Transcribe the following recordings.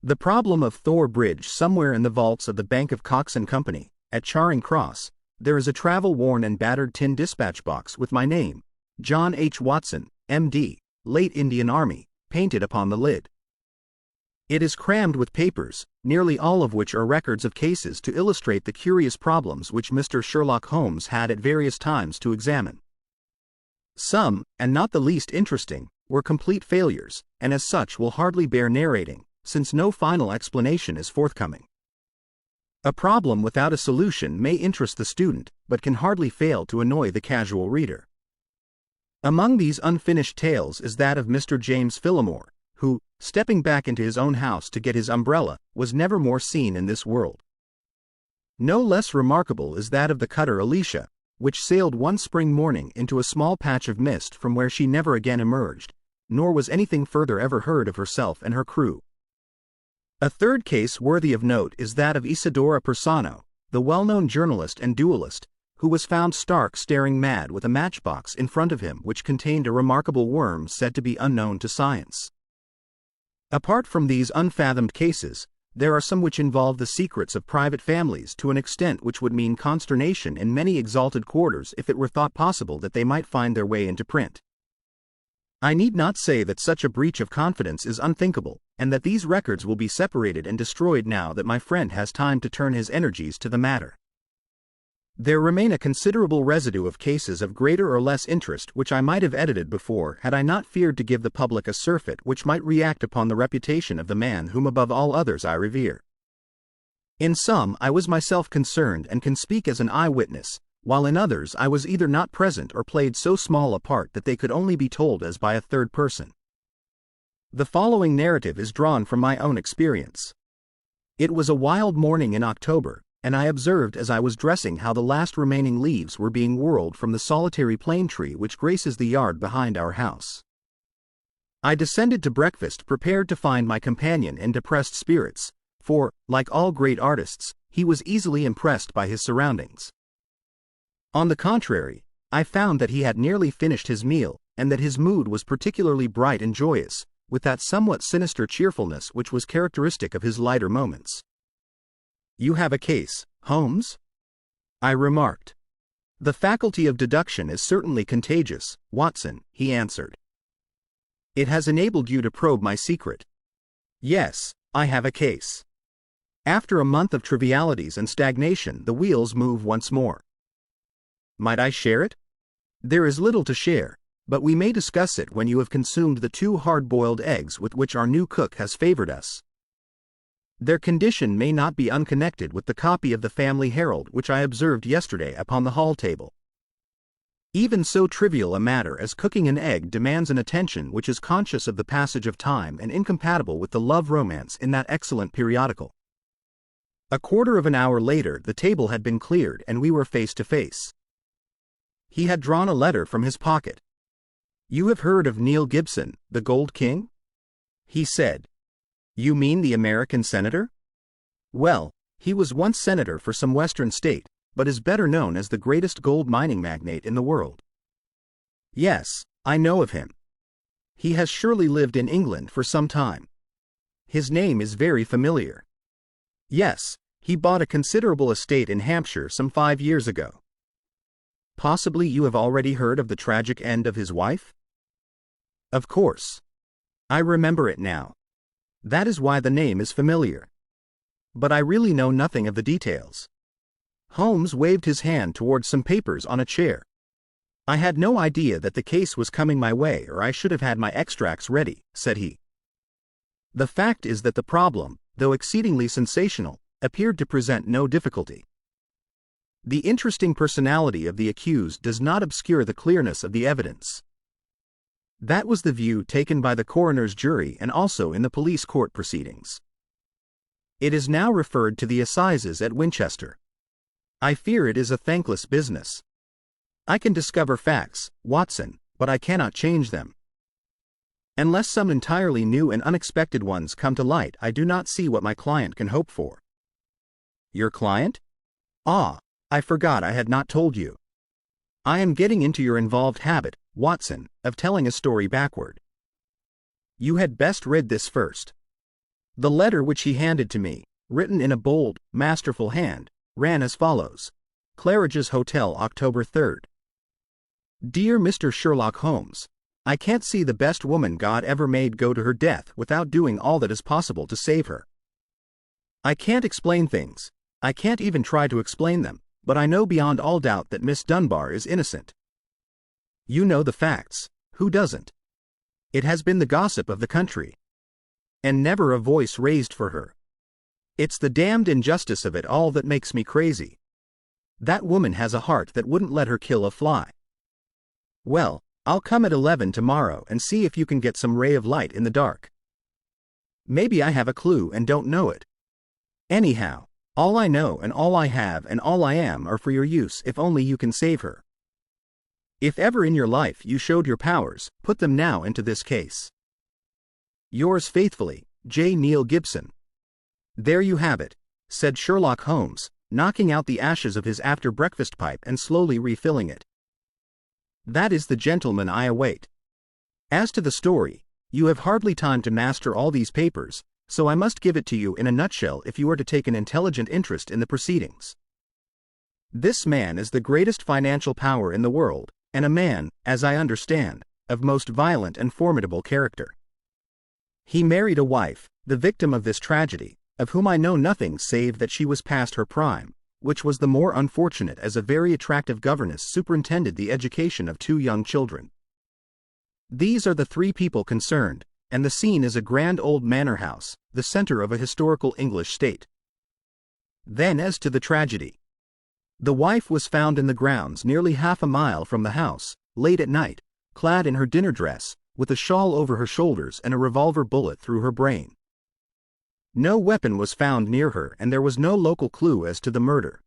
The Problem of Thor Bridge. Somewhere in the vaults of the Bank of Cox and Company, at Charing Cross, there is a travel-worn and battered tin dispatch box with my name, John H. Watson, M.D., late Indian Army, painted upon the lid. It is crammed with papers, nearly all of which are records of cases to illustrate the curious problems which Mr. Sherlock Holmes had at various times to examine. Some, and not the least interesting, were complete failures, and as such will hardly bear narrating, since no final explanation is forthcoming. A problem without a solution may interest the student, but can hardly fail to annoy the casual reader. Among these unfinished tales is that of Mr. James Phillimore, who, stepping back into his own house to get his umbrella, was never more seen in this world. No less remarkable is that of the cutter Alicia, which sailed one spring morning into a small patch of mist from where she never again emerged, nor was anything further ever heard of herself and her crew. A third case worthy of note is that of Isidora Persano, the well-known journalist and duelist, who was found stark staring mad with a matchbox in front of him which contained a remarkable worm said to be unknown to science. Apart from these unfathomed cases, there are some which involve the secrets of private families to an extent which would mean consternation in many exalted quarters if it were thought possible that they might find their way into print. I need not say that such a breach of confidence is unthinkable, and that these records will be separated and destroyed now that my friend has time to turn his energies to the matter. There remain a considerable residue of cases of greater or less interest which I might have edited before had I not feared to give the public a surfeit which might react upon the reputation of the man whom above all others I revere. In some I was myself concerned and can speak as an eyewitness, while in others I was either not present or played so small a part that they could only be told as by a third person. The following narrative is drawn from my own experience. It was a wild morning in October, and I observed as I was dressing how the last remaining leaves were being whirled from the solitary plane tree which graces the yard behind our house. I descended to breakfast prepared to find my companion in depressed spirits, for, like all great artists, he was easily impressed by his surroundings. On the contrary, I found that he had nearly finished his meal, and that his mood was particularly bright and joyous, with that somewhat sinister cheerfulness which was characteristic of his lighter moments. "You have a case, Holmes?" I remarked. "The faculty of deduction is certainly contagious, Watson," he answered. "It has enabled you to probe my secret." "Yes, I have a case. After a month of trivialities and stagnation, the wheels move once more. Might I share it? There is little to share, but we may discuss it when you have consumed the 2 hard-boiled eggs with which our new cook has favored us. Their condition may not be unconnected with the copy of the Family Herald which I observed yesterday upon the hall table. Even so trivial a matter as cooking an egg demands an attention which is conscious of the passage of time and incompatible with the love romance in that excellent periodical. A quarter of an hour later the table had been cleared and we were face to face. He had drawn a letter from his pocket. "You have heard of Neil Gibson, the Gold King?" he said. "You mean the American senator? Well, he was once senator for some western state, but is better known as the greatest gold mining magnate in the world." "Yes, I know of him. He has surely lived in England for some time. His name is very familiar." "Yes, he bought a considerable estate in Hampshire some 5 years ago." "Possibly you have already heard of the tragic end of his wife?" "Of course. I remember it now. That is why the name is familiar. But I really know nothing of the details." Holmes waved his hand towards some papers on a chair. "I had no idea that the case was coming my way, or I should have had my extracts ready," said he. "The fact is that the problem, though exceedingly sensational, appeared to present no difficulty. The interesting personality of the accused does not obscure the clearness of the evidence. That was the view taken by the coroner's jury and also in the police court proceedings. It is now referred to the assizes at Winchester. I fear it is a thankless business. I can discover facts, Watson, but I cannot change them. Unless some entirely new and unexpected ones come to light, I do not see what my client can hope for." "Your client? Ah, I forgot I had not told you. I am getting into your involved habit, Watson, of telling a story backward. You had best read this first. The letter which he handed to me, written in a bold, masterful hand, ran as follows. Claridge's Hotel, October 3rd. Dear Mr. Sherlock Holmes, I can't see the best woman God ever made go to her death without doing all that is possible to save her. I can't explain things. I can't even try to explain them, but I know beyond all doubt that Miss Dunbar is innocent. You know the facts. Who doesn't? It has been the gossip of the country. And never a voice raised for her. It's the damned injustice of it all that makes me crazy. That woman has a heart that wouldn't let her kill a fly. Well, I'll come at 11 tomorrow and see if you can get some ray of light in the dark. Maybe I have a clue and don't know it. Anyhow, all I know and all I have and all I am are for your use if only you can save her. If ever in your life you showed your powers, put them now into this case. Yours faithfully, J. Neil Gibson. There you have it, said Sherlock Holmes, knocking out the ashes of his after-breakfast pipe and slowly refilling it. That is the gentleman I await. As to the story, you have hardly time to master all these papers, so I must give it to you in a nutshell if you are to take an intelligent interest in the proceedings. This man is the greatest financial power in the world, and a man, as I understand, of most violent and formidable character. He married a wife, the victim of this tragedy, of whom I know nothing save that she was past her prime, which was the more unfortunate as a very attractive governess superintended the education of 2 young children. These are the 3 people concerned, and the scene is a grand old manor house, the center of a historical English state. Then as to the tragedy. The wife was found in the grounds nearly half a mile from the house, late at night, clad in her dinner dress, with a shawl over her shoulders and a revolver bullet through her brain. No weapon was found near her and there was no local clue as to the murder.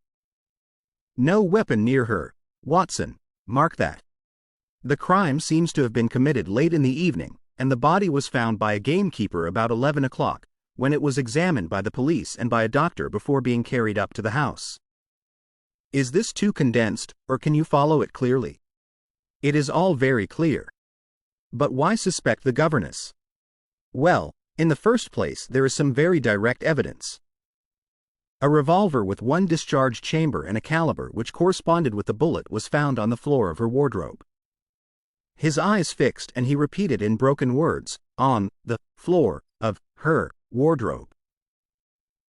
No weapon near her, Watson, mark that. The crime seems to have been committed late in the evening, and the body was found by a gamekeeper about 11 o'clock, when it was examined by the police and by a doctor before being carried up to the house. Is this too condensed, or can you follow it clearly? It is all very clear. But why suspect the governess? Well, in the first place there is some very direct evidence. A revolver with 1 discharge chamber and a caliber which corresponded with the bullet was found on the floor of her wardrobe. His eyes fixed and he repeated in broken words, on the floor of her wardrobe.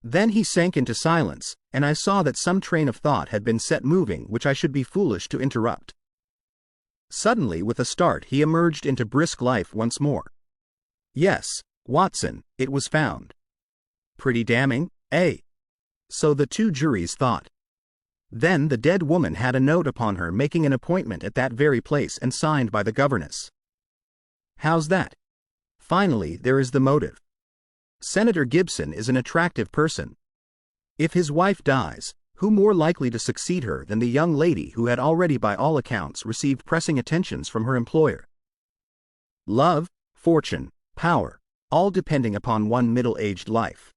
Then he sank into silence, and I saw that some train of thought had been set moving which I should be foolish to interrupt. Suddenly with a start he emerged into brisk life once more. Yes, Watson, it was found. Pretty damning, eh? So the 2 juries thought. Then the dead woman had a note upon her making an appointment at that very place and signed by the governess. How's that? Finally, there is the motive. Senator Gibson is an attractive person. If his wife dies, who more likely to succeed her than the young lady who had already by all accounts received pressing attentions from her employer? Love, fortune, power, all depending upon one middle-aged life.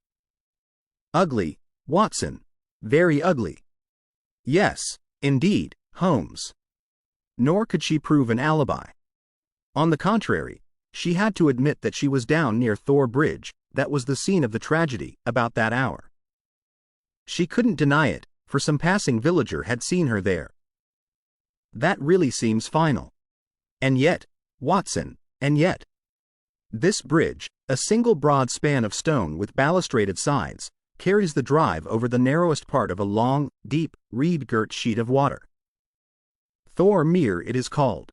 Ugly, Watson, very ugly. Yes, indeed, Holmes. Nor could she prove an alibi. On the contrary, she had to admit that she was down near Thor Bridge, that was the scene of the tragedy, about that hour. She couldn't deny it, for some passing villager had seen her there. That really seems final. And yet, Watson, and yet. This bridge, a single broad span of stone with balustraded sides, carries the drive over the narrowest part of a long, deep, reed-girt sheet of water. Thor Mere it is called.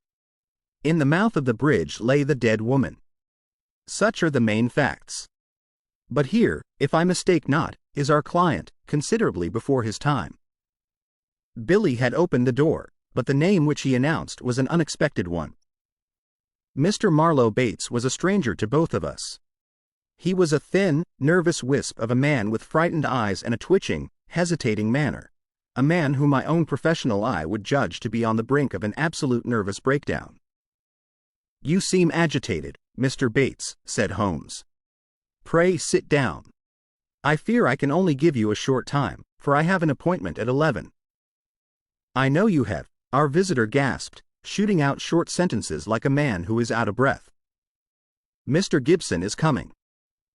In the mouth of the bridge lay the dead woman. Such are the main facts. But here, if I mistake not, is our client, considerably before his time. Billy had opened the door, but the name which he announced was an unexpected one. Mr. Marlowe Bates was a stranger to both of us. He was a thin, nervous wisp of a man with frightened eyes and a twitching, hesitating manner, a man whom my own professional eye would judge to be on the brink of an absolute nervous breakdown. "You seem agitated, Mr. Bates," said Holmes. "Pray sit down. I fear I can only give you a short time, for I have an appointment at 11. "I know you have," our visitor gasped, shooting out short sentences like a man who is out of breath. "Mr. Gibson is coming.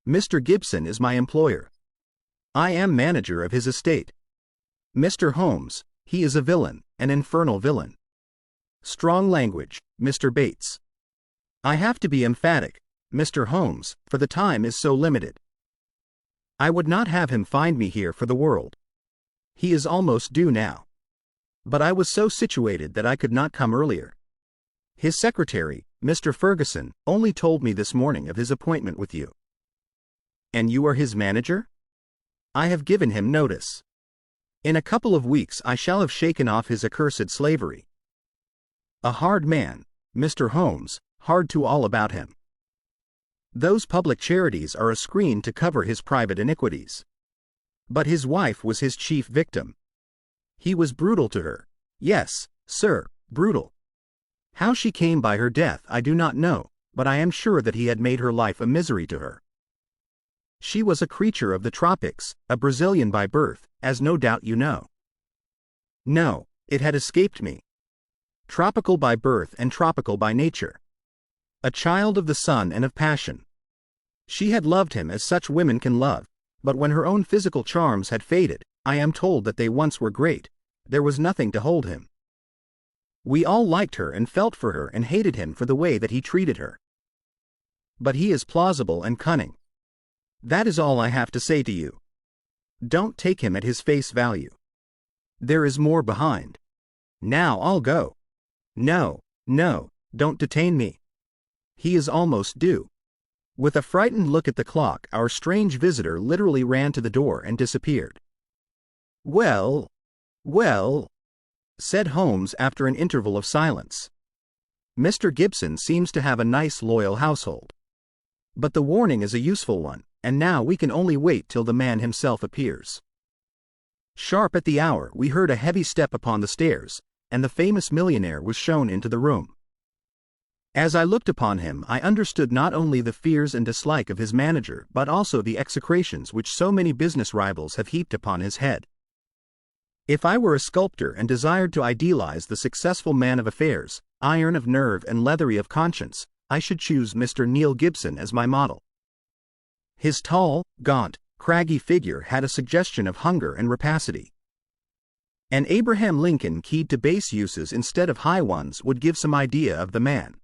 Mr. Gibson is my employer. I am manager of his estate. Mr. Holmes, he is a villain, an infernal villain. Strong language, Mr. Bates. I have to be emphatic, Mr. Holmes, for the time is so limited. I would not have him find me here for the world. He is almost due now. But I was so situated that I could not come earlier. His secretary, Mr. Ferguson, only told me this morning of his appointment with you. And you are his manager? I have given him notice. In a couple of weeks I shall have shaken off his accursed slavery. A hard man, Mr. Holmes, hard to all about him. Those public charities are a screen to cover his private iniquities. But his wife was his chief victim. He was brutal to her. Yes, sir, brutal. How she came by her death I do not know, but I am sure that he had made her life a misery to her. She was a creature of the tropics, a Brazilian by birth, as no doubt you know. No, it had escaped me. Tropical by birth and tropical by nature. A child of the sun and of passion. She had loved him as such women can love, but when her own physical charms had faded, I am told that they once were great, there was nothing to hold him. We all liked her and felt for her and hated him for the way that he treated her. But he is plausible and cunning. That is all I have to say to you. Don't take him at his face value. There is more behind. Now I'll go. No, no, don't detain me. He is almost due. With a frightened look at the clock, our strange visitor literally ran to the door and disappeared. Well, said Holmes after an interval of silence. Mr. Gibson seems to have a nice loyal household. But the warning is a useful one, and now we can only wait till the man himself appears. Sharp at the hour we heard a heavy step upon the stairs, and the famous millionaire was shown into the room. As I looked upon him I understood not only the fears and dislike of his manager but also the execrations which so many business rivals have heaped upon his head. If I were a sculptor and desired to idealize the successful man of affairs, iron of nerve and leathery of conscience, I should choose Mr. Neil Gibson as my model. His tall, gaunt, craggy figure had a suggestion of hunger and rapacity. An Abraham Lincoln keyed to base uses instead of high ones would give some idea of the man.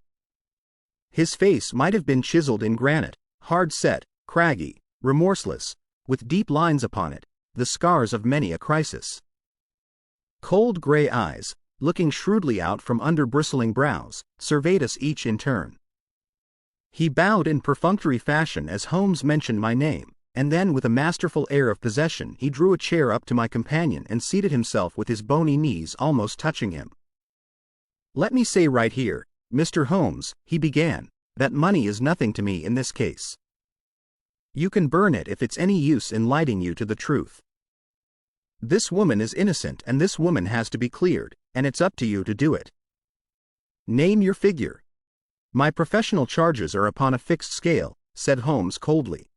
His face might have been chiseled in granite, hard-set, craggy, remorseless, with deep lines upon it, the scars of many a crisis. Cold gray eyes, looking shrewdly out from under bristling brows, surveyed us each in turn. He bowed in perfunctory fashion as Holmes mentioned my name, and then with a masterful air of possession he drew a chair up to my companion and seated himself with his bony knees almost touching him. Let me say right here, Mr. Holmes, he began, that money is nothing to me in this case. You can burn it if it's any use in lighting you to the truth. This woman is innocent and this woman has to be cleared, and it's up to you to do it. Name your figure. My professional charges are upon a fixed scale, said Holmes coldly.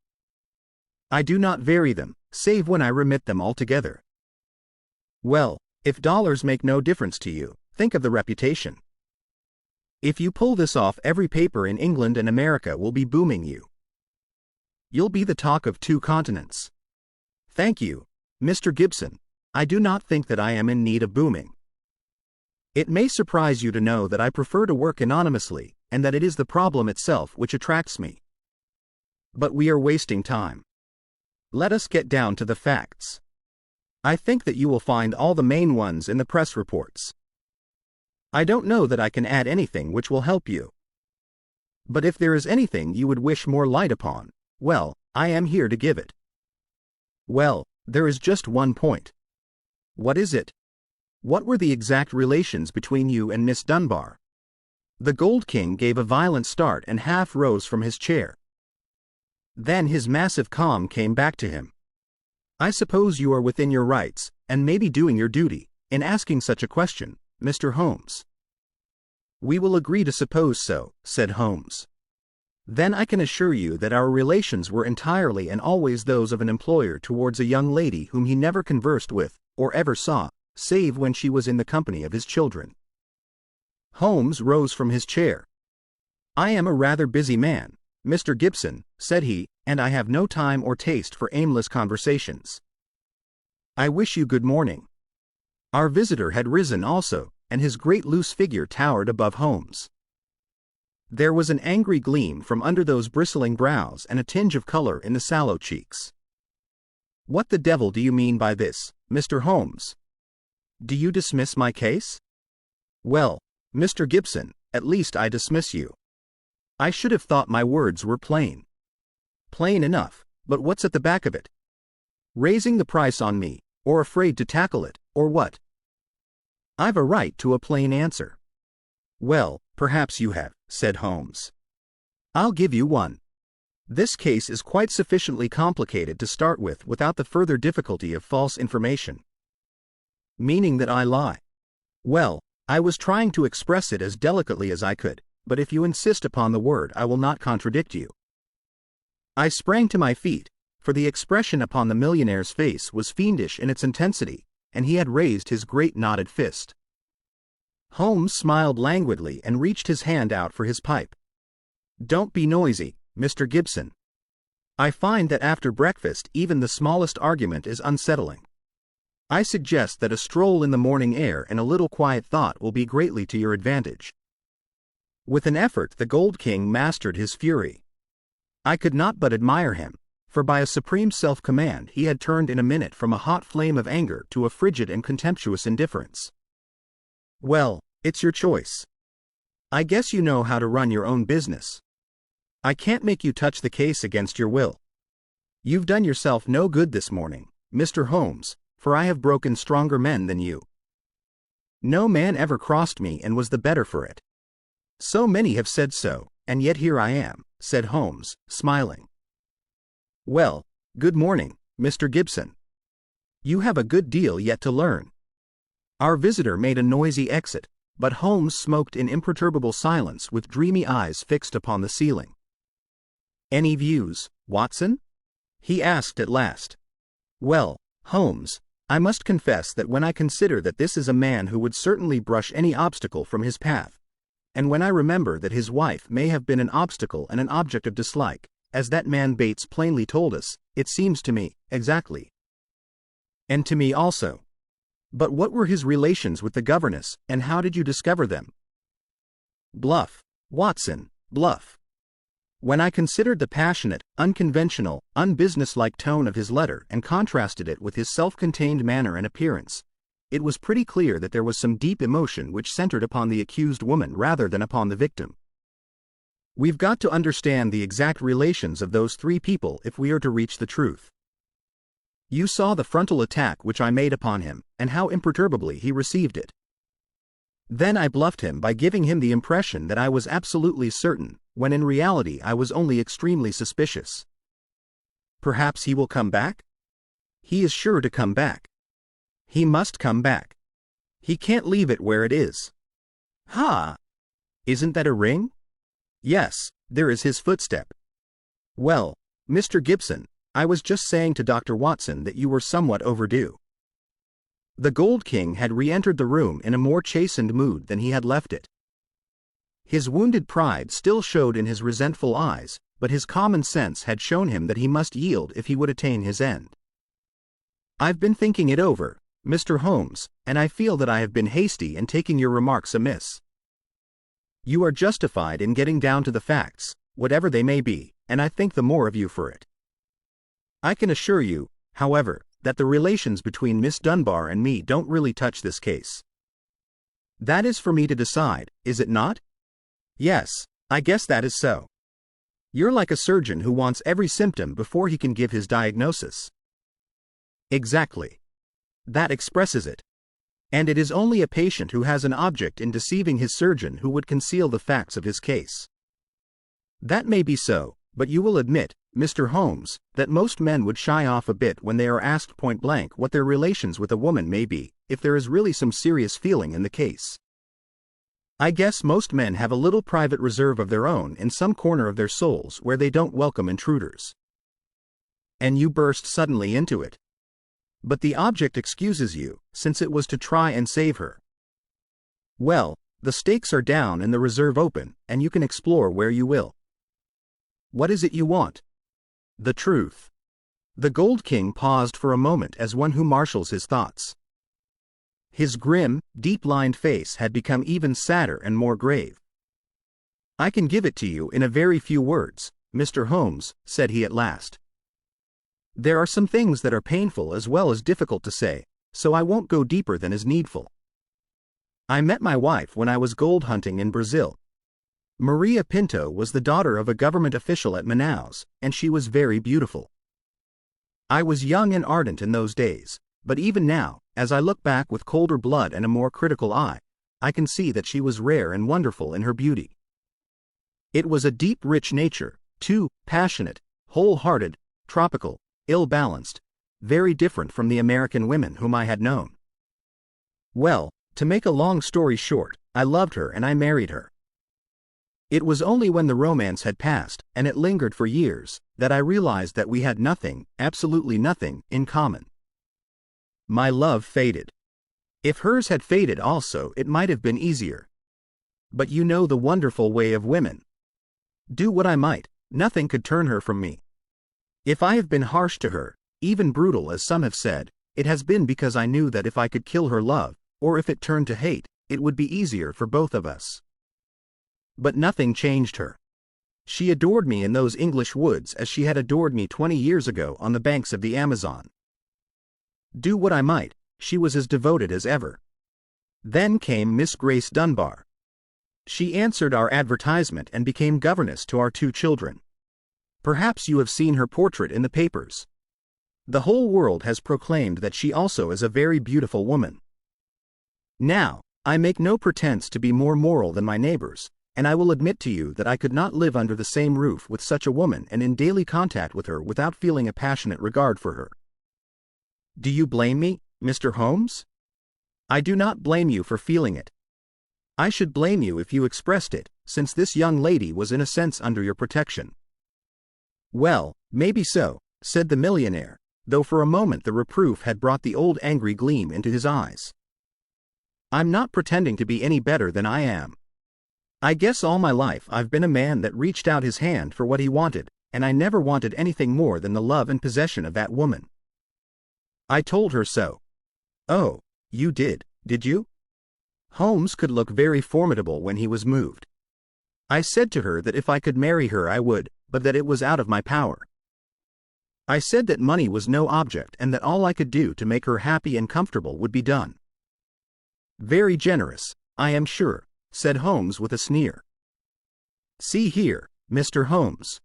I do not vary them, save when I remit them altogether. Well, if dollars make no difference to you, think of the reputation. If you pull this off, every paper in England and America will be booming you. You'll be the talk of 2 continents. Thank you, Mr. Gibson. I do not think that I am in need of booming. It may surprise you to know that I prefer to work anonymously, and that it is the problem itself which attracts me. But we are wasting time. Let us get down to the facts. I think that you will find all the main ones in the press reports. I don't know that I can add anything which will help you. But if there is anything you would wish more light upon, well, I am here to give it. Well, there is just one point. What is it? What were the exact relations between you and Miss Dunbar? The Gold King gave a violent start and half rose from his chair. Then his massive calm came back to him. I suppose you are within your rights, and maybe doing your duty, in asking such a question, Mr. Holmes. We will agree to suppose so, said Holmes. Then I can assure you that our relations were entirely and always those of an employer towards a young lady whom he never conversed with, or ever saw, save when she was in the company of his children. Holmes rose from his chair. I am a rather busy man, Mr. Gibson, said he, and I have no time or taste for aimless conversations. I wish you good morning." Our visitor had risen also, and his great loose figure towered above Holmes. There was an angry gleam from under those bristling brows and a tinge of color in the sallow cheeks. "What the devil do you mean by this, Mr. Holmes? Do you dismiss my case?" "Well, Mr. Gibson, at least I dismiss you. I should have thought my words were plain." "Plain enough, but what's at the back of it? Raising the price on me, or afraid to tackle it, or what?" "I've a right to a plain answer." "Well, perhaps you have," said Holmes. "I'll give you one. This case is quite sufficiently complicated to start with without the further difficulty of false information." "Meaning that I lie?" "Well, I was trying to express it as delicately as I could, but if you insist upon the word I will not contradict you." I sprang to my feet, for the expression upon the millionaire's face was fiendish in its intensity, and he had raised his great knotted fist. Holmes smiled languidly and reached his hand out for his pipe. "Don't be noisy, Mr. Gibson. I find that after breakfast even the smallest argument is unsettling. I suggest that a stroll in the morning air and a little quiet thought will be greatly to your advantage." With an effort the Gold King mastered his fury. I could not but admire him, for by a supreme self-command he had turned in a minute from a hot flame of anger to a frigid and contemptuous indifference. "Well, it's your choice. I guess you know how to run your own business. I can't make you touch the case against your will. You've done yourself no good this morning, Mr. Holmes, for I have broken stronger men than you. No man ever crossed me and was the better for it. So many have said so, and yet here I am," said Holmes, smiling. "Well, good morning, Mr. Gibson. You have a good deal yet to learn." Our visitor made a noisy exit, but Holmes smoked in imperturbable silence with dreamy eyes fixed upon the ceiling. "Any views, Watson?" he asked at last. "Well, Holmes, I must confess that when I consider that this is a man who would certainly brush any obstacle from his path, and when I remember that his wife may have been an obstacle and an object of dislike, as that man Bates plainly told us, it seems to me, exactly. And to me also. But what were his relations with the governess, and how did you discover them?" "Bluff, Watson, bluff." When I considered the passionate, unconventional, unbusinesslike tone of his letter and contrasted it with his self-contained manner and appearance, it was pretty clear that there was some deep emotion which centered upon the accused woman rather than upon the victim. We've got to understand the exact relations of those three people if we are to reach the truth. You saw the frontal attack which I made upon him, and how imperturbably he received it. Then I bluffed him by giving him the impression that I was absolutely certain, when in reality I was only extremely suspicious. Perhaps he will come back? He is sure to come back. He must come back. He can't leave it where it is. Ha! Isn't that a ring? Yes, there is his footstep. Well, Mr. Gibson, I was just saying to Dr. Watson that you were somewhat overdue. The Gold King had re-entered the room in a more chastened mood than he had left it. His wounded pride still showed in his resentful eyes, but his common sense had shown him that he must yield if he would attain his end. "I've been thinking it over, Mr. Holmes, and I feel that I have been hasty in taking your remarks amiss. You are justified in getting down to the facts, whatever they may be, and I think the more of you for it. I can assure you, however, that the relations between Miss Dunbar and me don't really touch this case. That is for me to decide, is it not? Yes, I guess that is so. You're like a surgeon who wants every symptom before he can give his diagnosis. Exactly. That expresses it. And it is only a patient who has an object in deceiving his surgeon who would conceal the facts of his case. That may be so, but you will admit, Mr. Holmes, that most men would shy off a bit when they are asked point-blank what their relations with a woman may be, if there is really some serious feeling in the case. I guess most men have a little private reserve of their own in some corner of their souls where they don't welcome intruders. And you burst suddenly into it. But the object excuses you, since it was to try and save her. Well, the stakes are down and the reserve open, and you can explore where you will. What is it you want? The truth. The Gold King paused for a moment as one who marshals his thoughts. His grim, deep-lined face had become even sadder and more grave. "I can give it to you in a very few words, Mr. Holmes," said he at last. "There are some things that are painful as well as difficult to say, so I won't go deeper than is needful. I met my wife when I was gold hunting in Brazil. Maria Pinto was the daughter of a government official at Manaus, and she was very beautiful. I was young and ardent in those days, but even now, as I look back with colder blood and a more critical eye, I can see that she was rare and wonderful in her beauty. It was a deep, rich nature, too, passionate, whole-hearted, tropical, ill-balanced, very different from the American women whom I had known. Well, to make a long story short, I loved her and I married her. It was only when the romance had passed, and it lingered for years, that I realized that we had nothing, absolutely nothing, in common. My love faded. If hers had faded also, it might have been easier. But you know the wonderful way of women. Do what I might, nothing could turn her from me. If I have been harsh to her, even brutal as some have said, it has been because I knew that if I could kill her love, or if it turned to hate, it would be easier for both of us. But nothing changed her. She adored me in those English woods as she had adored me 20 years ago on the banks of the Amazon. Do what I might, she was as devoted as ever. Then came Miss Grace Dunbar. She answered our advertisement and became governess to our 2 children. Perhaps you have seen her portrait in the papers. The whole world has proclaimed that she also is a very beautiful woman. Now, I make no pretense to be more moral than my neighbors, and I will admit to you that I could not live under the same roof with such a woman and in daily contact with her without feeling a passionate regard for her. Do you blame me, Mr. Holmes? I do not blame you for feeling it. I should blame you if you expressed it, since this young lady was in a sense under your protection. Well, maybe so, said the millionaire, though for a moment the reproof had brought the old angry gleam into his eyes. I'm not pretending to be any better than I am. I guess all my life I've been a man that reached out his hand for what he wanted, and I never wanted anything more than the love and possession of that woman. I told her so. Oh, you did you? Holmes could look very formidable when he was moved. I said to her that if I could marry her I would, but that it was out of my power. I said that money was no object and that all I could do to make her happy and comfortable would be done. Very generous, I am sure, said Holmes with a sneer. See here, Mr. Holmes.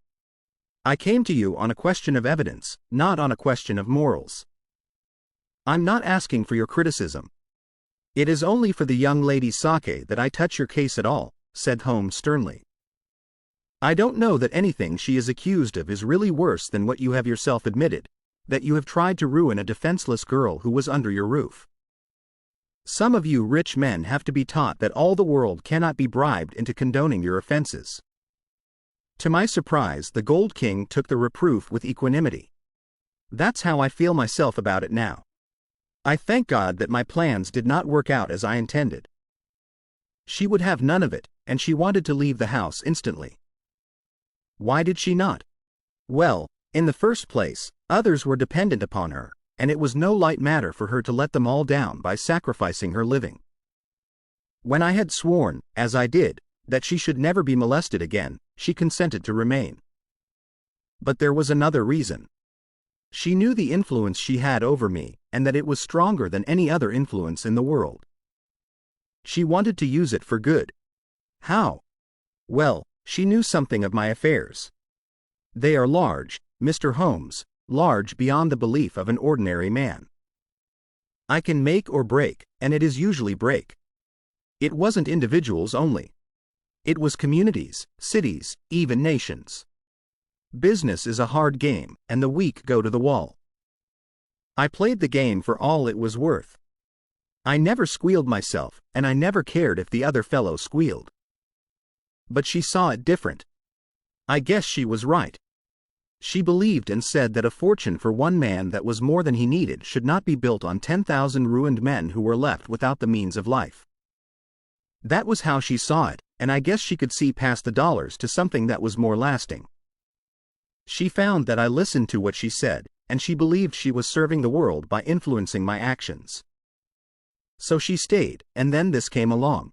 I came to you on a question of evidence, not on a question of morals. I'm not asking for your criticism. It is only for the young lady's sake that I touch your case at all, said Holmes sternly. I don't know that anything she is accused of is really worse than what you have yourself admitted, that you have tried to ruin a defenseless girl who was under your roof. Some of you rich men have to be taught that all the world cannot be bribed into condoning your offenses. To my surprise, the Gold King took the reproof with equanimity. That's how I feel myself about it now. I thank God that my plans did not work out as I intended. She would have none of it, and she wanted to leave the house instantly. Why did she not? Well, in the first place, others were dependent upon her, and it was no light matter for her to let them all down by sacrificing her living. When I had sworn, as I did, that she should never be molested again, she consented to remain. But there was another reason. She knew the influence she had over me, and that it was stronger than any other influence in the world. She wanted to use it for good. How? Well, she knew something of my affairs. They are large, Mr. Holmes, large beyond the belief of an ordinary man. I can make or break, and it is usually break. It wasn't individuals only. It was communities, cities, even nations. Business is a hard game, and the weak go to the wall. I played the game for all it was worth. I never squealed myself, and I never cared if the other fellow squealed. But she saw it different. I guess she was right. She believed and said that a fortune for one man that was more than he needed should not be built on 10,000 ruined men who were left without the means of life. That was how she saw it, and I guess she could see past the dollars to something that was more lasting. She found that I listened to what she said, and she believed she was serving the world by influencing my actions. So she stayed, and then this came along.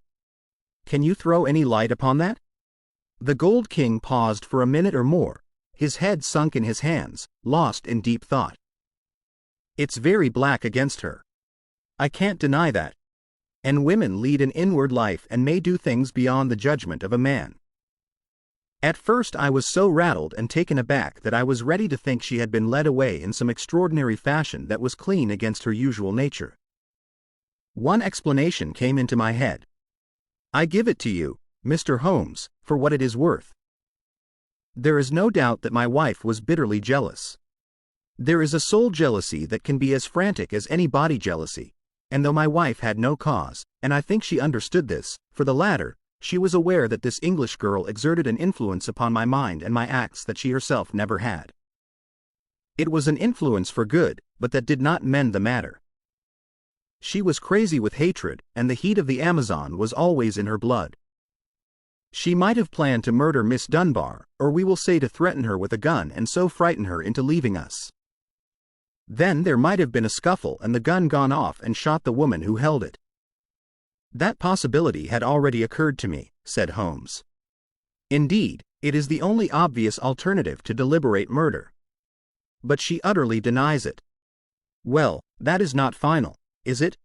Can you throw any light upon that?" The Gold King paused for a minute or more, his head sunk in his hands, lost in deep thought. "It's very black against her. I can't deny that. And women lead an inward life and may do things beyond the judgment of a man. At first I was so rattled and taken aback that I was ready to think she had been led away in some extraordinary fashion that was clean against her usual nature. One explanation came into my head. I give it to you, Mr. Holmes, for what it is worth. There is no doubt that my wife was bitterly jealous. There is a soul jealousy that can be as frantic as any body jealousy, and though my wife had no cause, and I think she understood this, for the latter, she was aware that this English girl exerted an influence upon my mind and my acts that she herself never had. It was an influence for good, but that did not mend the matter. She was crazy with hatred, and the heat of the Amazon was always in her blood. She might have planned to murder Miss Dunbar, or we will say to threaten her with a gun and so frighten her into leaving us. Then there might have been a scuffle and the gun gone off and shot the woman who held it. That possibility had already occurred to me, said Holmes. Indeed, it is the only obvious alternative to deliberate murder. But she utterly denies it. Well, that is not final, is it?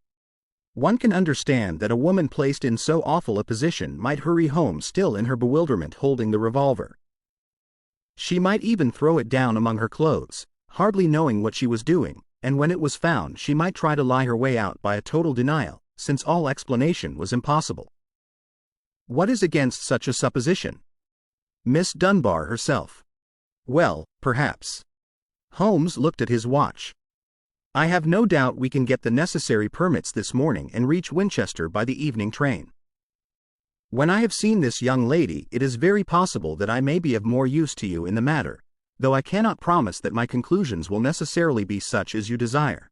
One can understand that a woman placed in so awful a position might hurry home still in her bewilderment holding the revolver. She might even throw it down among her clothes, hardly knowing what she was doing, and when it was found she might try to lie her way out by a total denial, since all explanation was impossible. What is against such a supposition? Miss Dunbar herself. Well, perhaps. Holmes looked at his watch. I have no doubt we can get the necessary permits this morning and reach Winchester by the evening train. When I have seen this young lady, it is very possible that I may be of more use to you in the matter, though I cannot promise that my conclusions will necessarily be such as you desire.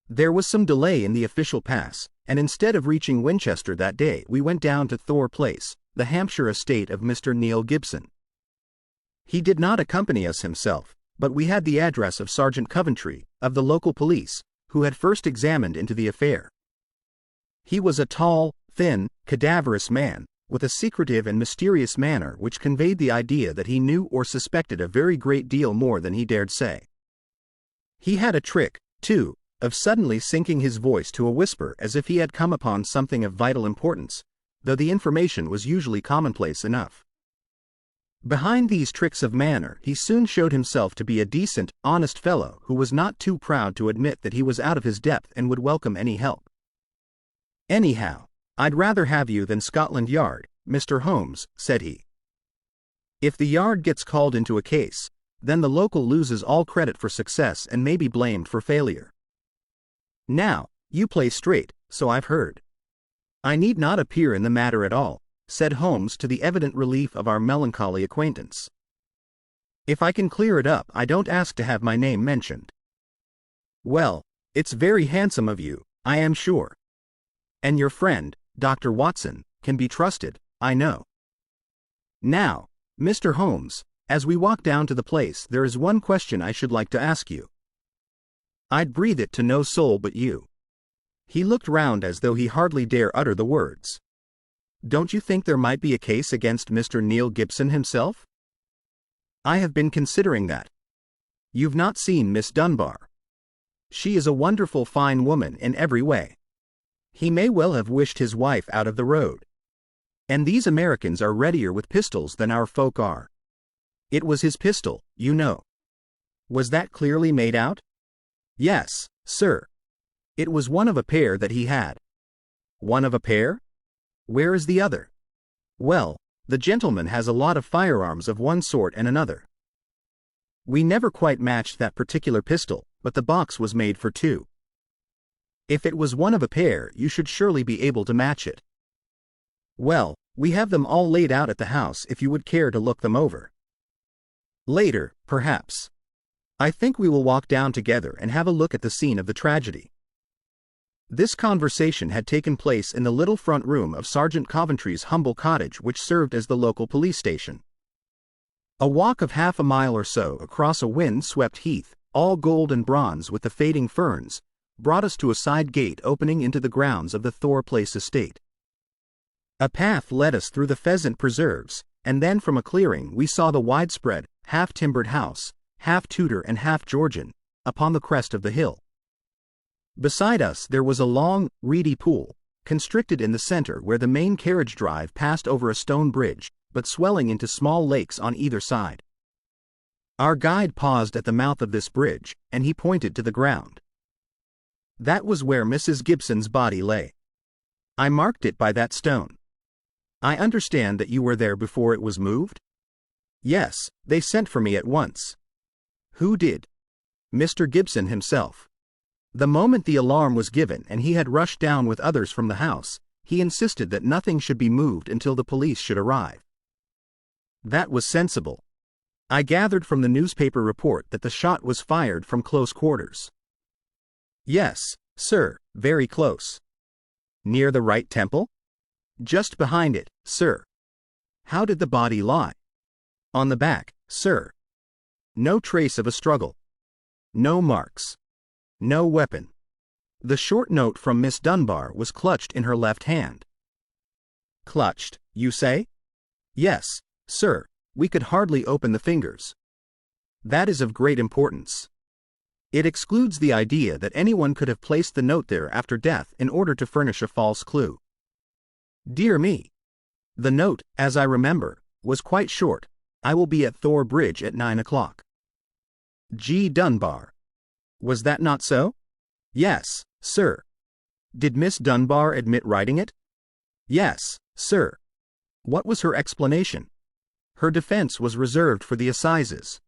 There was some delay in the official pass, and instead of reaching Winchester that day, we went down to Thor Place, the Hampshire estate of Mr. Neil Gibson. He did not accompany us himself, but we had the address of Sergeant Coventry, of the local police, who had first examined into the affair. He was a tall, thin, cadaverous man, with a secretive and mysterious manner which conveyed the idea that he knew or suspected a very great deal more than he dared say. He had a trick, too, of suddenly sinking his voice to a whisper as if he had come upon something of vital importance, though the information was usually commonplace enough. Behind these tricks of manner, he soon showed himself to be a decent, honest fellow who was not too proud to admit that he was out of his depth and would welcome any help. Anyhow, I'd rather have you than Scotland Yard, Mr. Holmes, said he. If the Yard gets called into a case, then the local loses all credit for success and may be blamed for failure. Now, you play straight, so I've heard. I need not appear in the matter at all, said Holmes to the evident relief of our melancholy acquaintance. If I can clear it up, I don't ask to have my name mentioned. Well, it's very handsome of you, I am sure. And your friend, Dr. Watson, can be trusted, I know. Now, Mr. Holmes, as we walk down to the place, there is one question I should like to ask you. I'd breathe it to no soul but you. He looked round as though he hardly dare utter the words. Don't you think there might be a case against Mr. Neil Gibson himself? I have been considering that. You've not seen Miss Dunbar. She is a wonderful fine woman in every way. He may well have wished his wife out of the road. And these Americans are readier with pistols than our folk are. It was his pistol, you know. Was that clearly made out? Yes, sir. It was one of a pair that he had. One of a pair? Where is the other? Well, the gentleman has a lot of firearms of one sort and another. We never quite matched that particular pistol, but the box was made for two. If it was one of a pair, you should surely be able to match it. Well, we have them all laid out at the house if you would care to look them over. Later, perhaps. I think we will walk down together and have a look at the scene of the tragedy. This conversation had taken place in the little front room of Sergeant Coventry's humble cottage, which served as the local police station. A walk of half a mile or so across a wind-swept heath, all gold and bronze with the fading ferns, brought us to a side gate opening into the grounds of the Thor Place estate. A path led us through the pheasant preserves, and then from a clearing we saw the widespread, half-timbered house, half Tudor and half Georgian, upon the crest of the hill. Beside us there was a long, reedy pool, constricted in the center where the main carriage drive passed over a stone bridge, but swelling into small lakes on either side. Our guide paused at the mouth of this bridge, and he pointed to the ground. That was where Mrs. Gibson's body lay. I marked it by that stone. I understand that you were there before it was moved? Yes, they sent for me at once. Who did? Mr. Gibson himself. The moment the alarm was given and he had rushed down with others from the house, he insisted that nothing should be moved until the police should arrive. That was sensible. I gathered from the newspaper report that the shot was fired from close quarters. Yes, sir, very close. Near the right temple? Just behind it, sir. How did the body lie? On the back, sir. No trace of a struggle. No marks. No weapon. The short note from Miss Dunbar was clutched in her left hand. Clutched, you say? Yes, sir, we could hardly open the fingers. That is of great importance. It excludes the idea that anyone could have placed the note there after death in order to furnish a false clue. Dear me. The note, as I remember, was quite short. I will be at Thor Bridge at 9 o'clock. G. Dunbar. Was that not so? Yes, sir. Did Miss Dunbar admit writing it? Yes, sir. What was her explanation? Her defense was reserved for the assizes.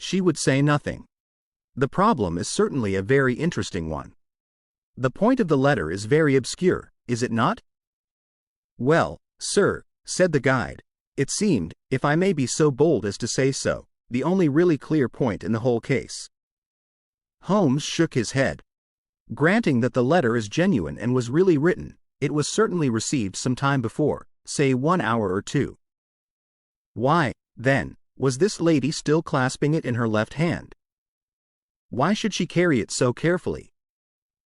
She would say nothing. The problem is certainly a very interesting one. The point of the letter is very obscure, is it not? Well, sir, said the guide, it seemed, if I may be so bold as to say so, the only really clear point in the whole case. Holmes shook his head. Granting that the letter is genuine and was really written, it was certainly received some time before, say 1 hour or two. Why, then, was this lady still clasping it in her left hand? Why should she carry it so carefully?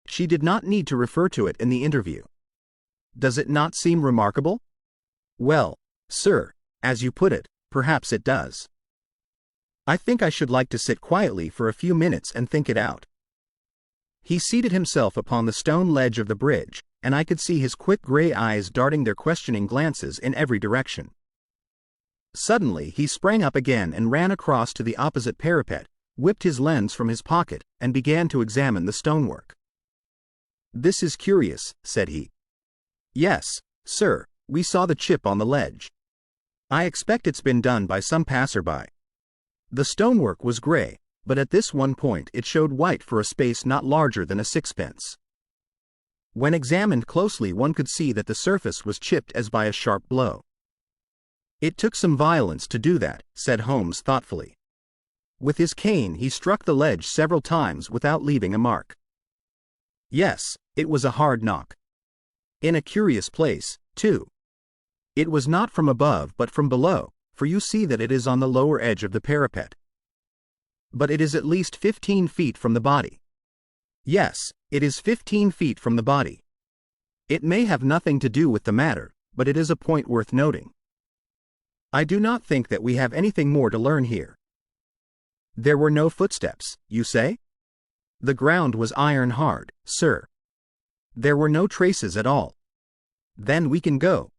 She did not need to refer to it in the interview. Does it not seem remarkable? Well, sir, as you put it, perhaps it does. I think I should like to sit quietly for a few minutes and think it out. He seated himself upon the stone ledge of the bridge, and I could see his quick gray eyes darting their questioning glances in every direction. Suddenly he sprang up again and ran across to the opposite parapet, whipped his lens from his pocket, and began to examine the stonework. This is curious, said he. Yes, sir, we saw the chip on the ledge. I expect it's been done by some passerby. The stonework was gray, but at this one point it showed white for a space not larger than a sixpence. When examined closely one could see that the surface was chipped as by a sharp blow. It took some violence to do that, said Holmes thoughtfully. With his cane he struck the ledge several times without leaving a mark. Yes, it was a hard knock. In a curious place, too. It was not from above but from below, for you see that it is on the lower edge of the parapet. But it is at least 15 feet from the body. Yes, it is 15 feet from the body. It may have nothing to do with the matter, but it is a point worth noting. I do not think that we have anything more to learn here. There were no footsteps, you say? The ground was iron hard, sir. There were no traces at all. Then we can go.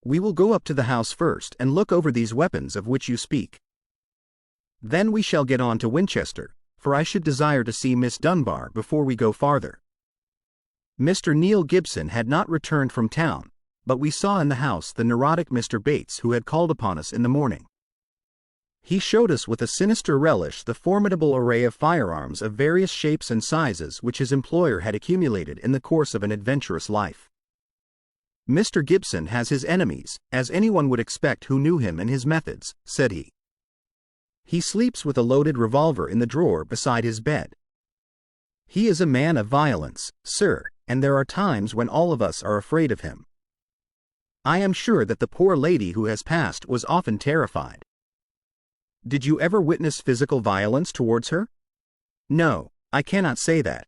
We will go up to the house first and look over these weapons of which you speak. Then we shall get on to Winchester, for I should desire to see Miss Dunbar before we go farther. Mr. Neil Gibson had not returned from town, but we saw in the house the neurotic Mr. Bates who had called upon us in the morning. He showed us with a sinister relish the formidable array of firearms of various shapes and sizes which his employer had accumulated in the course of an adventurous life. Mr. Gibson has his enemies, as anyone would expect who knew him and his methods, said he. He sleeps with a loaded revolver in the drawer beside his bed. He is a man of violence, sir, and there are times when all of us are afraid of him. I am sure that the poor lady who has passed was often terrified. Did you ever witness physical violence towards her? No, I cannot say that.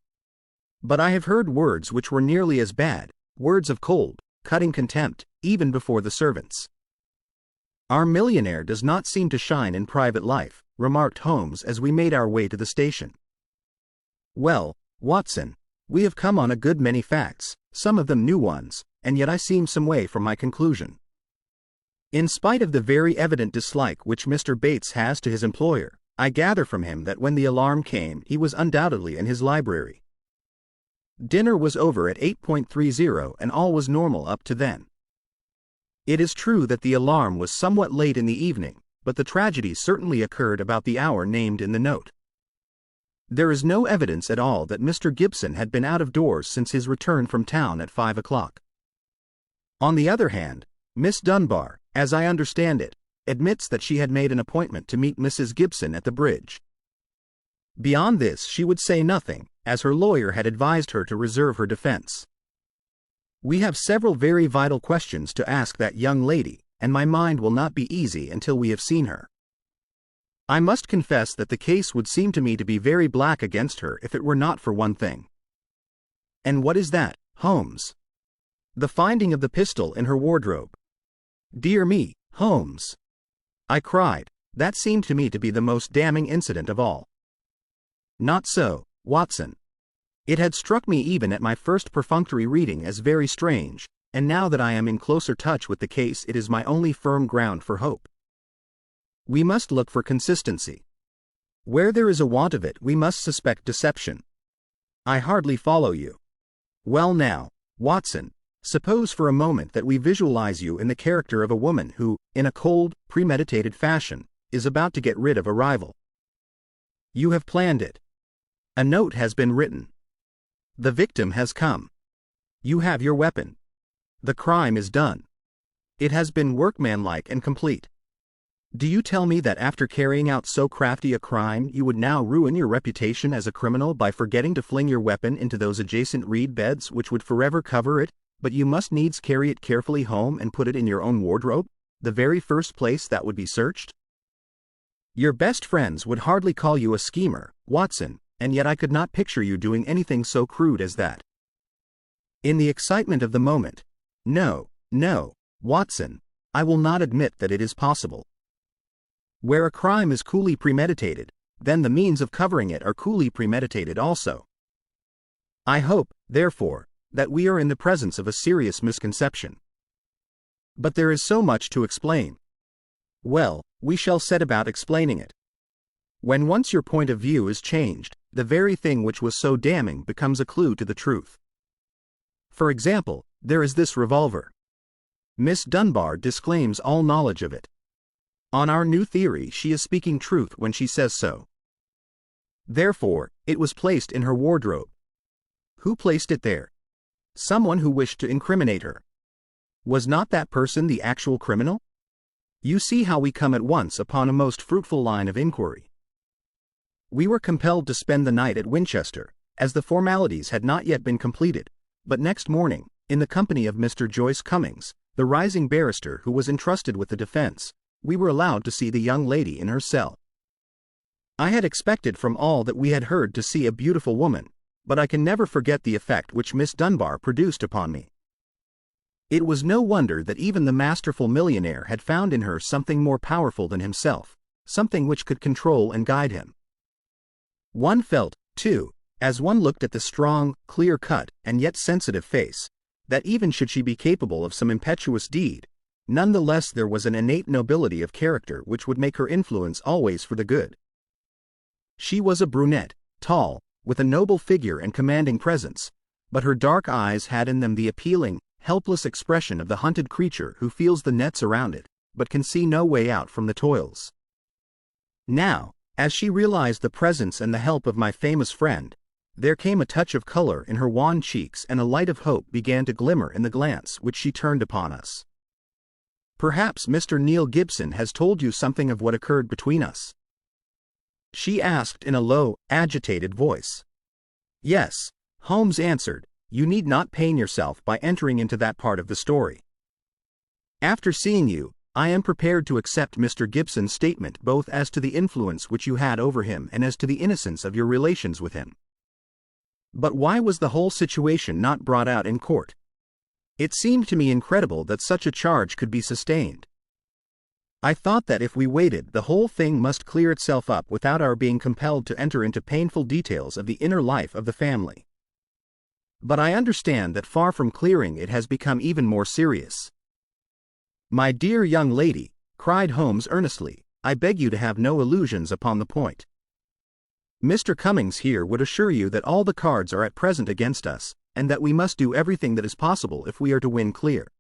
But I have heard words which were nearly as bad, words of cold, cutting contempt, even before the servants. Our millionaire does not seem to shine in private life, remarked Holmes as we made our way to the station. Well, Watson, we have come on a good many facts, some of them new ones, and yet I seem some way from my conclusion. In spite of the very evident dislike which Mr. Bates has to his employer, I gather from him that when the alarm came he was undoubtedly in his library. Dinner was over at 8:30 and all was normal up to then. It is true that the alarm was somewhat late in the evening, but the tragedy certainly occurred about the hour named in the note. There is no evidence at all that Mr. Gibson had been out of doors since his return from town at 5 o'clock. On the other hand, Miss Dunbar, as I understand it, admits that she had made an appointment to meet Mrs. Gibson at the bridge. Beyond this she would say nothing, as her lawyer had advised her to reserve her defense. We have several very vital questions to ask that young lady, and my mind will not be easy until we have seen her. I must confess that the case would seem to me to be very black against her if it were not for one thing. And what is that, Holmes? The finding of the pistol in her wardrobe. Dear me, Holmes! I cried, that seemed to me to be the most damning incident of all. Not so, Watson. It had struck me even at my first perfunctory reading as very strange, and now that I am in closer touch with the case it is my only firm ground for hope. We must look for consistency. Where there is a want of it we must suspect deception. I hardly follow you. Well now, Watson, suppose for a moment that we visualize you in the character of a woman who, in a cold, premeditated fashion, is about to get rid of a rival. You have planned it. A note has been written. The victim has come. You have your weapon. The crime is done. It has been workmanlike and complete. Do you tell me that after carrying out so crafty a crime you would now ruin your reputation as a criminal by forgetting to fling your weapon into those adjacent reed beds which would forever cover it, but you must needs carry it carefully home and put it in your own wardrobe, the very first place that would be searched? Your best friends would hardly call you a schemer, Watson, and yet I could not picture you doing anything so crude as that. In the excitement of the moment, no, Watson, I will not admit that it is possible. Where a crime is coolly premeditated, then the means of covering it are coolly premeditated also. I hope, therefore, that we are in the presence of a serious misconception. But there is so much to explain. Well, we shall set about explaining it. When once your point of view is changed, the very thing which was so damning becomes a clue to the truth. For example, there is this revolver. Miss Dunbar disclaims all knowledge of it. On our new theory she is speaking truth when she says so. Therefore, it was placed in her wardrobe. Who placed it there? Someone who wished to incriminate her. Was not that person the actual criminal? You see how we come at once upon a most fruitful line of inquiry. We were compelled to spend the night at Winchester, as the formalities had not yet been completed, but next morning, in the company of Mr. Joyce Cummings, the rising barrister who was entrusted with the defense, we were allowed to see the young lady in her cell. I had expected from all that we had heard to see a beautiful woman, but I can never forget the effect which Miss Dunbar produced upon me. It was no wonder that even the masterful millionaire had found in her something more powerful than himself, something which could control and guide him. One felt, too, as one looked at the strong, clear-cut, and yet sensitive face, that even should she be capable of some impetuous deed, none the less there was an innate nobility of character which would make her influence always for the good. She was a brunette, tall, with a noble figure and commanding presence, but her dark eyes had in them the appealing, helpless expression of the hunted creature who feels the nets around it, but can see no way out from the toils. Now, as she realized the presence and the help of my famous friend, there came a touch of color in her wan cheeks and a light of hope began to glimmer in the glance which she turned upon us. Perhaps Mr. Neil Gibson has told you something of what occurred between us? She asked in a low, agitated voice. Yes, Holmes answered, you need not pain yourself by entering into that part of the story. After seeing you, I am prepared to accept Mr. Gibson's statement both as to the influence which you had over him and as to the innocence of your relations with him. But why was the whole situation not brought out in court? It seemed to me incredible that such a charge could be sustained. I thought that if we waited, the whole thing must clear itself up without our being compelled to enter into painful details of the inner life of the family. But I understand that far from clearing, it has become even more serious. My dear young lady, cried Holmes earnestly, I beg you to have no illusions upon the point. Mr. Cummings here would assure you that all the cards are at present against us, and that we must do everything that is possible if we are to win clear.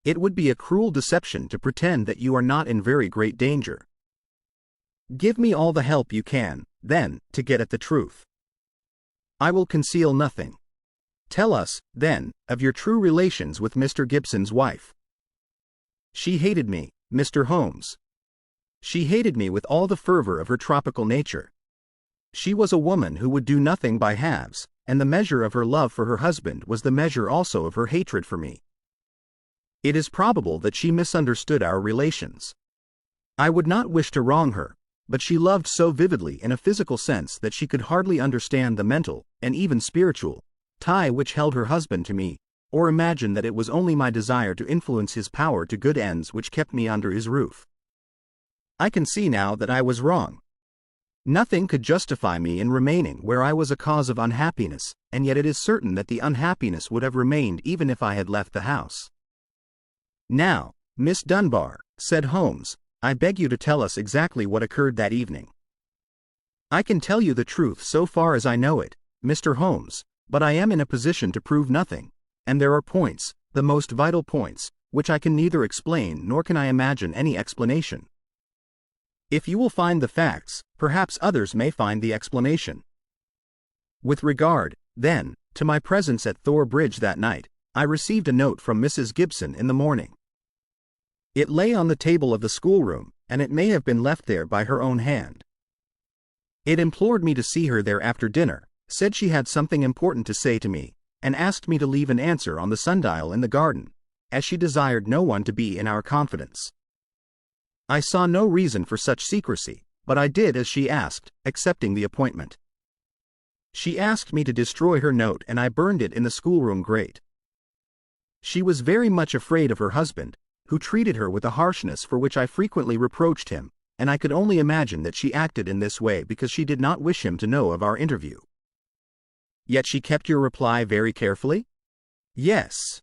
It would be a cruel deception to pretend that you are not in very great danger. Give me all the help you can, then, to get at the truth. I will conceal nothing. Tell us, then, of your true relations with Mr. Gibson's wife. She hated me, Mr. Holmes. She hated me with all the fervor of her tropical nature. She was a woman who would do nothing by halves, and the measure of her love for her husband was the measure also of her hatred for me. It is probable that she misunderstood our relations. I would not wish to wrong her, but she loved so vividly in a physical sense that she could hardly understand the mental, and even spiritual, tie which held her husband to me, or imagine that it was only my desire to influence his power to good ends which kept me under his roof. I can see now that I was wrong. Nothing could justify me in remaining where I was a cause of unhappiness, and yet it is certain that the unhappiness would have remained even if I had left the house. Now, Miss Dunbar, said Holmes, I beg you to tell us exactly what occurred that evening. I can tell you the truth so far as I know it, Mr. Holmes, but I am in a position to prove nothing, and there are points, the most vital points, which I can neither explain nor can I imagine any explanation. If you will find the facts, perhaps others may find the explanation. With regard, then, to my presence at Thor Bridge that night, I received a note from Mrs. Gibson in the morning. It lay on the table of the schoolroom, and it may have been left there by her own hand. It implored me to see her there after dinner, said she had something important to say to me, and asked me to leave an answer on the sundial in the garden, as she desired no one to be in our confidence. I saw no reason for such secrecy, but I did as she asked, accepting the appointment. She asked me to destroy her note, and I burned it in the schoolroom grate. She was very much afraid of her husband, who treated her with a harshness for which I frequently reproached him, and I could only imagine that she acted in this way because she did not wish him to know of our interview. Yet she kept your reply very carefully? Yes.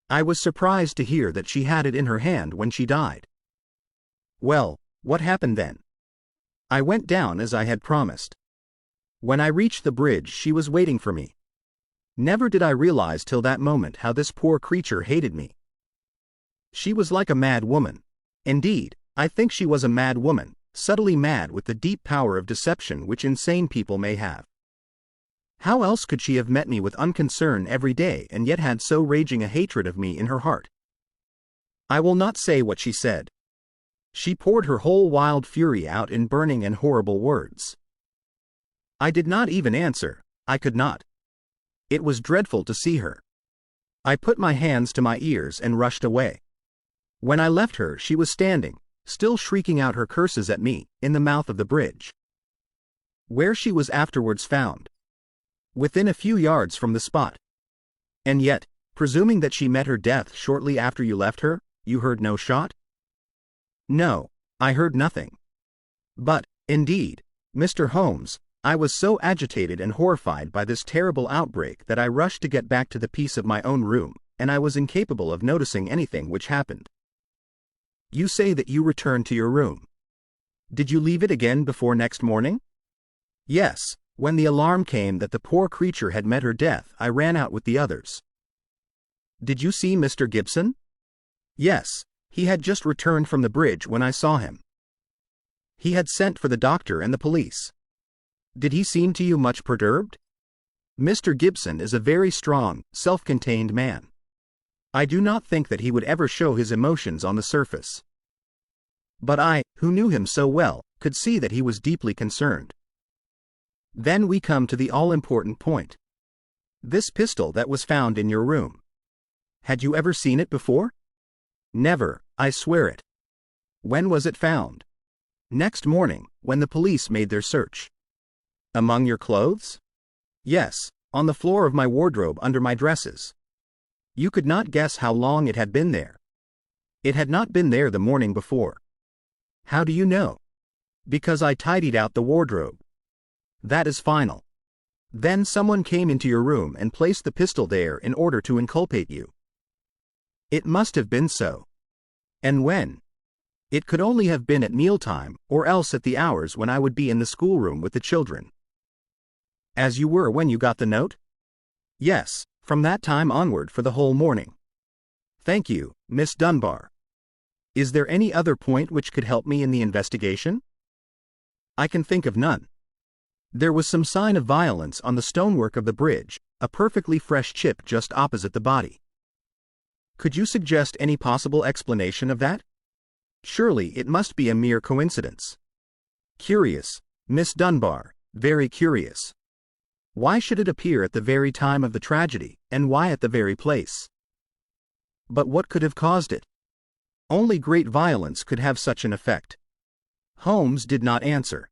I was surprised to hear that she had it in her hand when she died. Well, what happened then? I went down as I had promised. When I reached the bridge, she was waiting for me. Never did I realize till that moment how this poor creature hated me. She was like a mad woman. Indeed, I think she was a mad woman, subtly mad with the deep power of deception which insane people may have. How else could she have met me with unconcern every day and yet had so raging a hatred of me in her heart? I will not say what she said. She poured her whole wild fury out in burning and horrible words. I did not even answer. I could not. It was dreadful to see her. I put my hands to my ears and rushed away. When I left her, she was standing, still shrieking out her curses at me, in the mouth of the bridge, where she was afterwards found, within a few yards from the spot. And yet, presuming that she met her death shortly after you left her, you heard no shot? No, I heard nothing. But, indeed, Mr. Holmes, I was so agitated and horrified by this terrible outbreak that I rushed to get back to the peace of my own room, and I was incapable of noticing anything which happened. You say that you returned to your room. Did you leave it again before next morning? Yes, when the alarm came that the poor creature had met her death, I ran out with the others. Did you see Mr. Gibson? Yes, he had just returned from the bridge when I saw him. He had sent for the doctor and the police. Did he seem to you much perturbed? Mr. Gibson is a very strong, self-contained man. I do not think that he would ever show his emotions on the surface. But I, who knew him so well, could see that he was deeply concerned. Then we come to the all-important point. This pistol that was found in your room. Had you ever seen it before? Never, I swear it. When was it found? Next morning, when the police made their search. Among your clothes? Yes, on the floor of my wardrobe under my dresses. You could not guess how long it had been there. It had not been there the morning before. How do you know? Because I tidied out the wardrobe. That is final. Then someone came into your room and placed the pistol there in order to inculpate you. It must have been so. And when? It could only have been at mealtime, or else at the hours when I would be in the schoolroom with the children. As you were when you got the note? Yes, from that time onward for the whole morning. Thank you, Miss Dunbar. Is there any other point which could help me in the investigation? I can think of none. There was some sign of violence on the stonework of the bridge, a perfectly fresh chip just opposite the body. Could you suggest any possible explanation of that? Surely it must be a mere coincidence. Curious, Miss Dunbar, very curious. Why should it appear at the very time of the tragedy, and why at the very place? But what could have caused it? Only great violence could have such an effect. Holmes did not answer.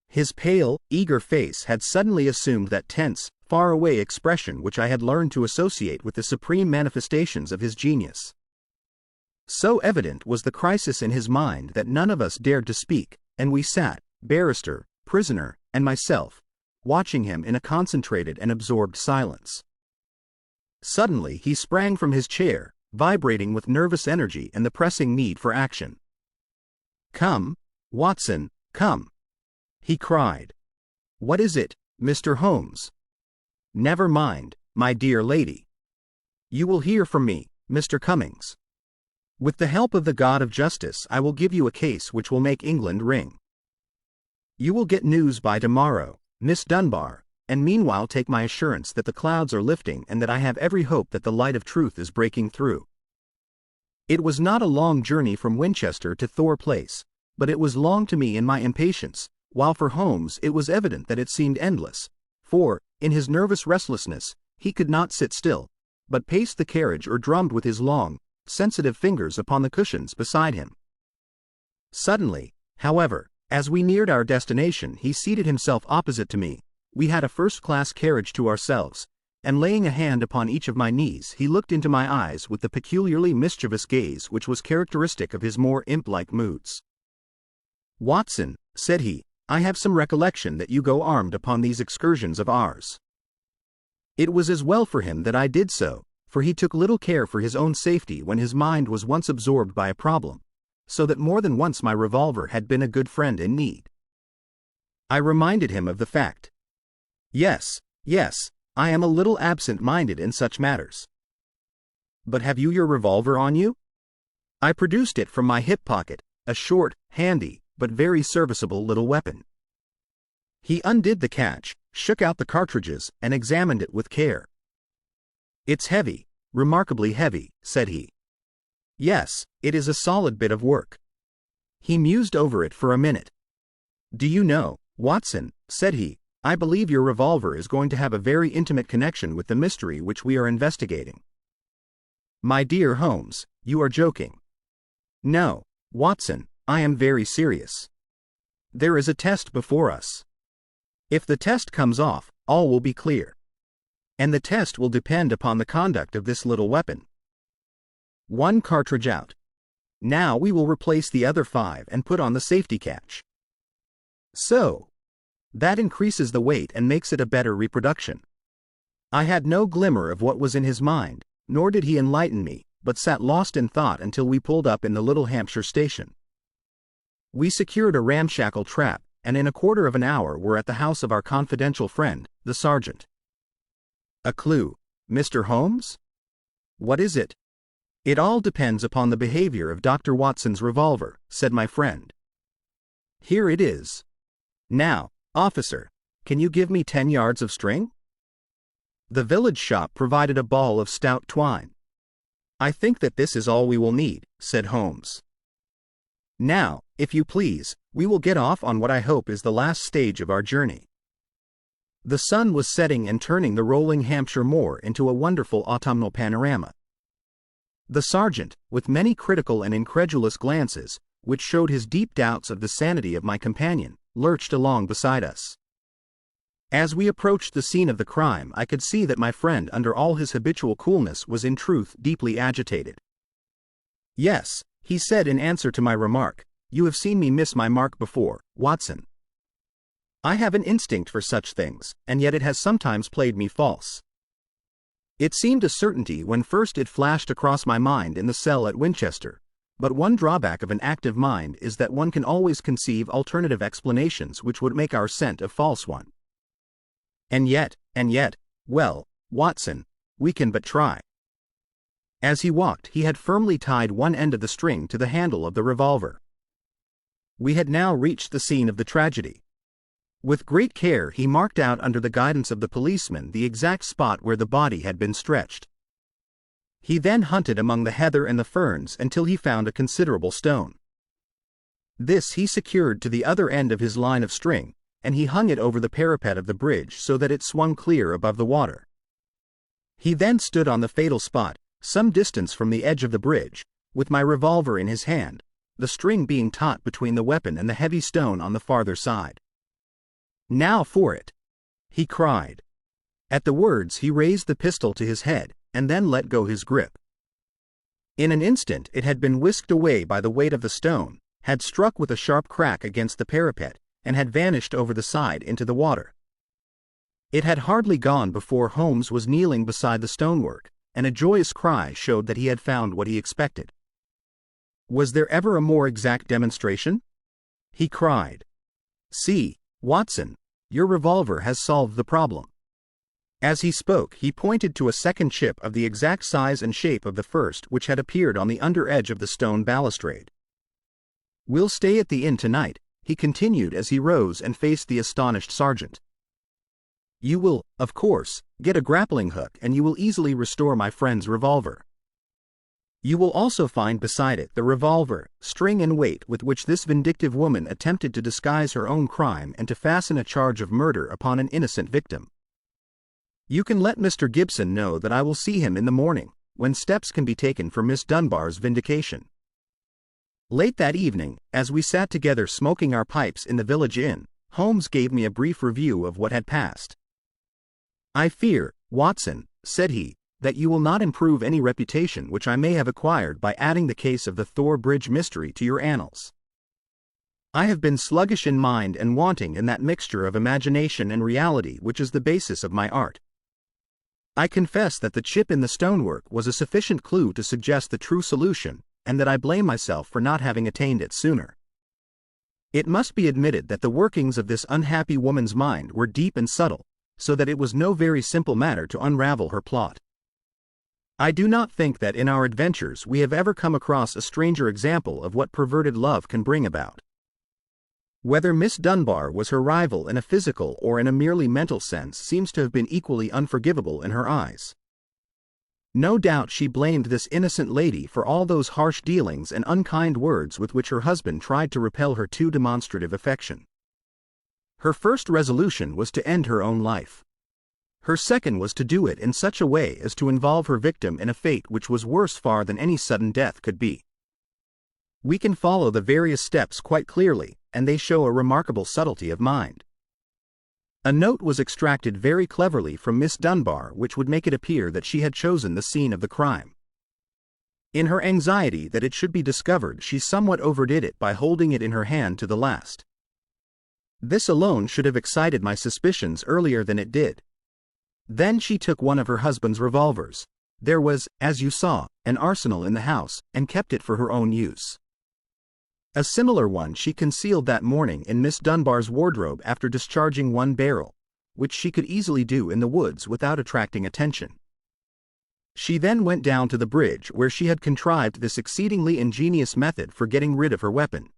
His pale, eager face had suddenly assumed that tense, far-away expression which I had learned to associate with the supreme manifestations of his genius. So evident was the crisis in his mind that none of us dared to speak, and we sat, barrister, prisoner, and myself, watching him in a concentrated and absorbed silence. Suddenly he sprang from his chair, vibrating with nervous energy and the pressing need for action. "Come, Watson, come," he cried. "What is it, Mr. Holmes?" "Never mind, my dear lady. You will hear from me, Mr. Cummings. With the help of the God of justice I will give you a case which will make England ring. You will get news by tomorrow, Miss Dunbar, and meanwhile take my assurance that the clouds are lifting and that I have every hope that the light of truth is breaking through." It was not a long journey from Winchester to Thor Place, but it was long to me in my impatience, while for Holmes it was evident that it seemed endless, for, in his nervous restlessness, he could not sit still, but paced the carriage or drummed with his long, sensitive fingers upon the cushions beside him. Suddenly, however, as we neared our destination he seated himself opposite to me. We had a first-class carriage to ourselves, and laying a hand upon each of my knees he looked into my eyes with the peculiarly mischievous gaze which was characteristic of his more imp-like moods. "Watson," said he, "I have some recollection that you go armed upon these excursions of ours." It was as well for him that I did so, for he took little care for his own safety when his mind was once absorbed by a problem, so that more than once my revolver had been a good friend in need. I reminded him of the fact. Yes, I am a little absent-minded in such matters." "But have you your revolver on you?" I produced it from my hip pocket, a short, handy, but very serviceable little weapon. He undid the catch, shook out the cartridges, and examined it with care. "It's heavy, remarkably heavy," said he. "Yes, it is a solid bit of work." He mused over it for a minute. "Do you know, Watson," said he, "I believe your revolver is going to have a very intimate connection with the mystery which we are investigating." "My dear Holmes, you are joking." "No, Watson, I am very serious. There is a test before us. If the test comes off, all will be clear. And the test will depend upon the conduct of this little weapon. One cartridge out. Now we will replace the other 5 and put on the safety catch. So. That increases the weight and makes it a better reproduction." I had no glimmer of what was in his mind, nor did he enlighten me, but sat lost in thought until we pulled up in the Little Hampshire station. We secured a ramshackle trap, and in a quarter of an hour were at the house of our confidential friend, the sergeant. "A clue, Mr. Holmes?" "What is it?" "It all depends upon the behavior of Dr. Watson's revolver," said my friend. "Here it is. Now, officer, can you give me 10 yards of string?" The village shop provided a ball of stout twine. "I think that this is all we will need," said Holmes. "Now, if you please, we will get off on what I hope is the last stage of our journey." The sun was setting and turning the rolling Hampshire moor into a wonderful autumnal panorama. The sergeant, with many critical and incredulous glances, which showed his deep doubts of the sanity of my companion, lurched along beside us. As we approached the scene of the crime, I could see that my friend, under all his habitual coolness, was in truth deeply agitated. "Yes," he said in answer to my remark, "you have seen me miss my mark before, Watson. I have an instinct for such things, and yet it has sometimes played me false. It seemed a certainty when first it flashed across my mind in the cell at Winchester, but one drawback of an active mind is that one can always conceive alternative explanations which would make our scent a false one. And yet, well, Watson, we can but try." As he walked, he had firmly tied one end of the string to the handle of the revolver. We had now reached the scene of the tragedy. With great care he marked out under the guidance of the policeman the exact spot where the body had been stretched. He then hunted among the heather and the ferns until he found a considerable stone. This he secured to the other end of his line of string, and he hung it over the parapet of the bridge so that it swung clear above the water. He then stood on the fatal spot, some distance from the edge of the bridge, with my revolver in his hand, the string being taut between the weapon and the heavy stone on the farther side. "Now for it!" he cried. At the words he raised the pistol to his head, and then let go his grip. In an instant it had been whisked away by the weight of the stone, had struck with a sharp crack against the parapet, and had vanished over the side into the water. It had hardly gone before Holmes was kneeling beside the stonework, and a joyous cry showed that he had found what he expected. "Was there ever a more exact demonstration?" he cried. "See, Watson, your revolver has solved the problem." As he spoke, he pointed to a second chip of the exact size and shape of the first which had appeared on the under edge of the stone balustrade. "We'll stay at the inn tonight," he continued as he rose and faced the astonished sergeant. "You will, of course, get a grappling hook, and you will easily restore my friend's revolver. You will also find beside it the revolver, string and weight with which this vindictive woman attempted to disguise her own crime and to fasten a charge of murder upon an innocent victim. You can let Mr. Gibson know that I will see him in the morning, when steps can be taken for Miss Dunbar's vindication." Late that evening, as we sat together smoking our pipes in the village inn, Holmes gave me a brief review of what had passed. "I fear, Watson," said he, "that you will not improve any reputation which I may have acquired by adding the case of the Thor Bridge mystery to your annals. I have been sluggish in mind and wanting in that mixture of imagination and reality which is the basis of my art. I confess that the chip in the stonework was a sufficient clue to suggest the true solution, and that I blame myself for not having attained it sooner. It must be admitted that the workings of this unhappy woman's mind were deep and subtle, so that it was no very simple matter to unravel her plot. I do not think that in our adventures we have ever come across a stranger example of what perverted love can bring about. Whether Miss Dunbar was her rival in a physical or in a merely mental sense seems to have been equally unforgivable in her eyes. No doubt she blamed this innocent lady for all those harsh dealings and unkind words with which her husband tried to repel her too demonstrative affection. Her first resolution was to end her own life. Her second was to do it in such a way as to involve her victim in a fate which was worse far than any sudden death could be. We can follow the various steps quite clearly, and they show a remarkable subtlety of mind. A note was extracted very cleverly from Miss Dunbar which would make it appear that she had chosen the scene of the crime. In her anxiety that it should be discovered, she somewhat overdid it by holding it in her hand to the last. This alone should have excited my suspicions earlier than it did. Then she took one of her husband's revolvers. There was, as you saw, an arsenal in the house, and kept it for her own use. A similar one she concealed that morning in Miss Dunbar's wardrobe after discharging one barrel, which she could easily do in the woods without attracting attention. She then went down to the bridge where she had contrived this exceedingly ingenious method for getting rid of her weapon.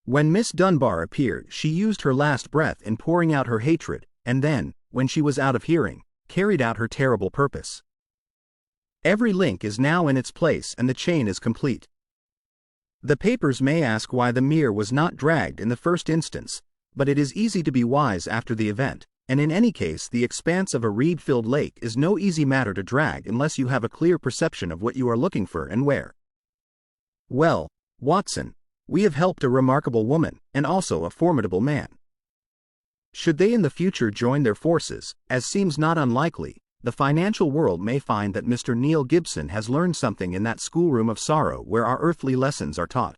When Miss Dunbar appeared, she used her last breath in pouring out her hatred, and then, when she was out of hearing, carried out her terrible purpose. Every link is now in its place and the chain is complete. The papers may ask why the mere was not dragged in the first instance, but it is easy to be wise after the event, And in any case, the expanse of a reed-filled lake is no easy matter to drag unless you have a clear perception of what you are looking for and where. Well, Watson, we have helped a remarkable woman, and also a formidable man. Should they in the future join their forces, as seems not unlikely, the financial world may find that Mr. Neil Gibson has learned something in that schoolroom of sorrow where our earthly lessons are taught.